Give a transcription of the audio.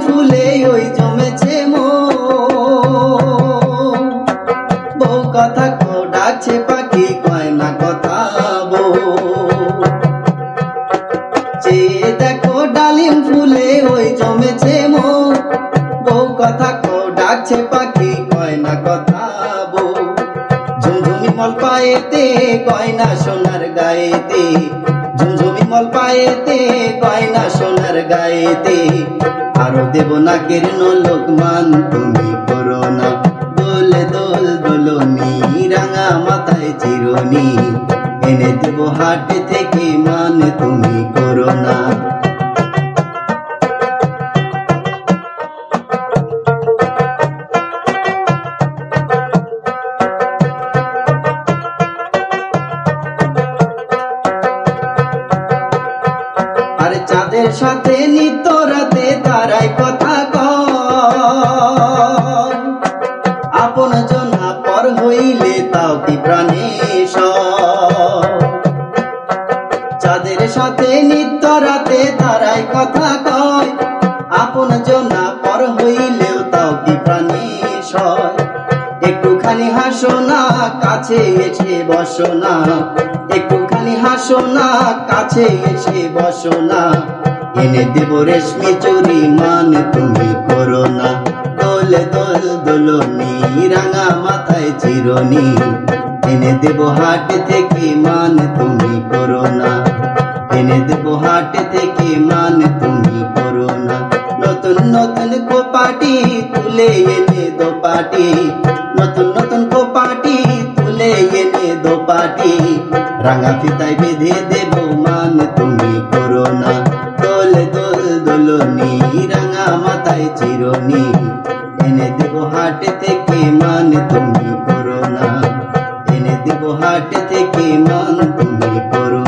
ফুলে ওই জমেছে বউ কথা কো ডাকছে পাখি কয় না কথা বউ চেয়ে দেখো ডালিম ফুলে ওই জমেছে বউ কথা কো ডাকছে পাখি কয় না কথা বউ ঝুমঝুমি মল পায়েতে গয়না সোনার গায়েতে ঝুমঝুমি মল পায়েতে গয়না সোনার গায়েতে আরো দেব নাকের নলক মান তুমি করো না দোলে দোল দোলনি রাঙা মাথায় চিরনি এনে দেব হাট থেকে মান তুমি করো না চাঁদের সাথে নিত্য রাতে তারাই কথা কয় আপন জনা পর হইলে তাও কি প্রাণে চাঁদের সাথে নিত্য রাতে তারাই কথা কয় আপন জনা পর হইলেও তাও কি প্রাণে একটুখানি হাসো না কাছে এসে বসো না একটুখানি হাসো না কাছে এসে বসো না এনে দেব রেশমি চুরি মান তুমি করো না দোলে দোল দোলনি রাঙা মাথায় চিরনি এনে দেব হাট থেকে মান তুমি করো না এনে দেব হাট থেকে মান তুমি করো না নতুন নতুন কোপাটি তুলে এনে দোপাটি নতুন নতুন কোপাটি তুলে এনে দোপাটি রাঙা ফিতায় বেঁধে দেব মান তুমি করো না দোলে দোল দোলনি রাঙা মাথায় চিরনি এনে দেব হাট থেকে মান তুমি করো না এনে দেব হাট থেকে মান তুমি করো